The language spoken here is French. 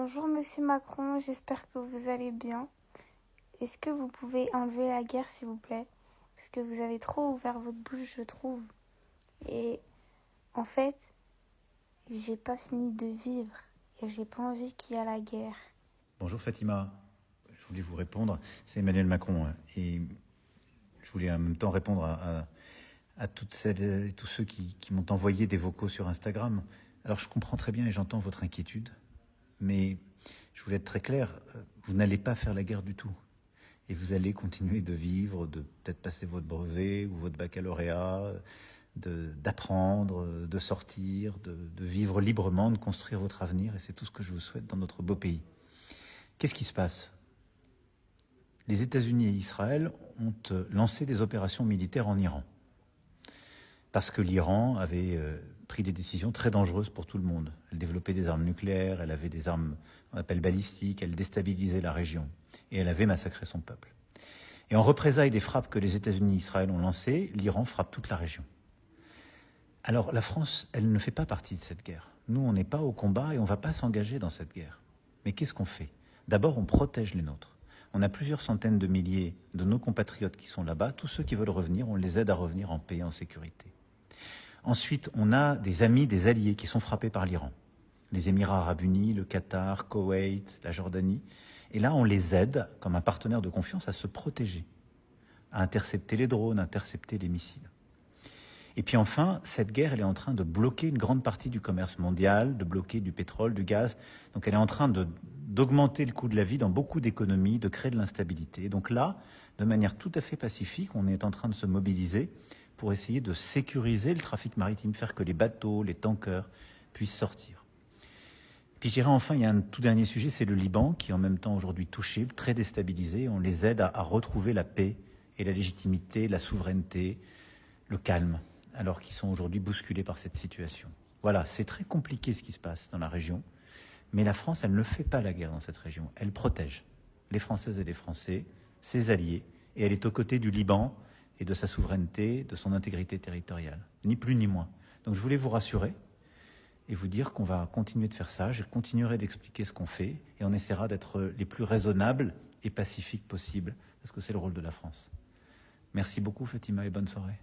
Bonjour Monsieur Macron, j'espère que vous allez bien. Est-ce que vous pouvez enlever la guerre s'il vous plaît? Parce que vous avez trop ouvert votre bouche, je trouve. Et en fait, j'ai pas fini de vivre et j'ai pas envie qu'il y ait la guerre. Bonjour Fatima, je voulais vous répondre, c'est Emmanuel Macron. Et je voulais en même temps répondre à toutes celles et tous ceux qui m'ont envoyé des vocaux sur Instagram. Alors je comprends très bien et j'entends votre inquiétude, mais je voulais être très clair, vous n'allez pas faire la guerre du tout. Et vous allez continuer de vivre, de peut-être passer votre brevet ou votre baccalauréat, d'apprendre, de sortir, de vivre librement, de construire votre avenir. Et c'est tout ce que je vous souhaite dans notre beau pays. Qu'est-ce qui se passe? Les États-Unis et Israël ont lancé des opérations militaires en Iran. Parce que l'Iran avait pris des décisions très dangereuses pour tout le monde. Elle développait des armes nucléaires, elle avait des armes qu'on appelle balistiques, elle déstabilisait la région. Et elle avait massacré son peuple. Et en représailles des frappes que les États-Unis et Israël ont lancées, l'Iran frappe toute la région. Alors la France, elle ne fait pas partie de cette guerre. Nous, on n'est pas au combat et on ne va pas s'engager dans cette guerre. Mais qu'est-ce qu'on fait? D'abord, on protège les nôtres. On a plusieurs centaines de milliers de nos compatriotes qui sont là-bas. Tous ceux qui veulent revenir, on les aide à revenir en paix et en sécurité. Ensuite, on a des amis, des alliés qui sont frappés par l'Iran. Les Émirats arabes unis, le Qatar, Koweït, la Jordanie. Et là, on les aide, comme un partenaire de confiance, à se protéger, à intercepter les drones, à intercepter les missiles. Et puis enfin, cette guerre, elle est en train de bloquer une grande partie du commerce mondial, de bloquer du pétrole, du gaz. Donc elle est en train d'augmenter le coût de la vie dans beaucoup d'économies, de créer de l'instabilité. Donc là, de manière tout à fait pacifique, on est en train de se mobiliser pour essayer de sécuriser le trafic maritime, faire que les bateaux, les tankers puissent sortir. Puis je dirais enfin, il y a un tout dernier sujet, c'est le Liban, qui est en même temps aujourd'hui touché, très déstabilisé. On les aide à retrouver la paix et la légitimité, la souveraineté, le calme, alors qu'ils sont aujourd'hui bousculés par cette situation. Voilà, c'est très compliqué ce qui se passe dans la région, mais la France, elle ne fait pas la guerre dans cette région. Elle protège les Françaises et les Français, ses alliés, et elle est aux côtés du Liban et de sa souveraineté, de son intégrité territoriale, ni plus ni moins. Donc je voulais vous rassurer et vous dire qu'on va continuer de faire ça. Je continuerai d'expliquer ce qu'on fait et on essaiera d'être les plus raisonnables et pacifiques possibles, parce que c'est le rôle de la France. Merci beaucoup Fatima et bonne soirée.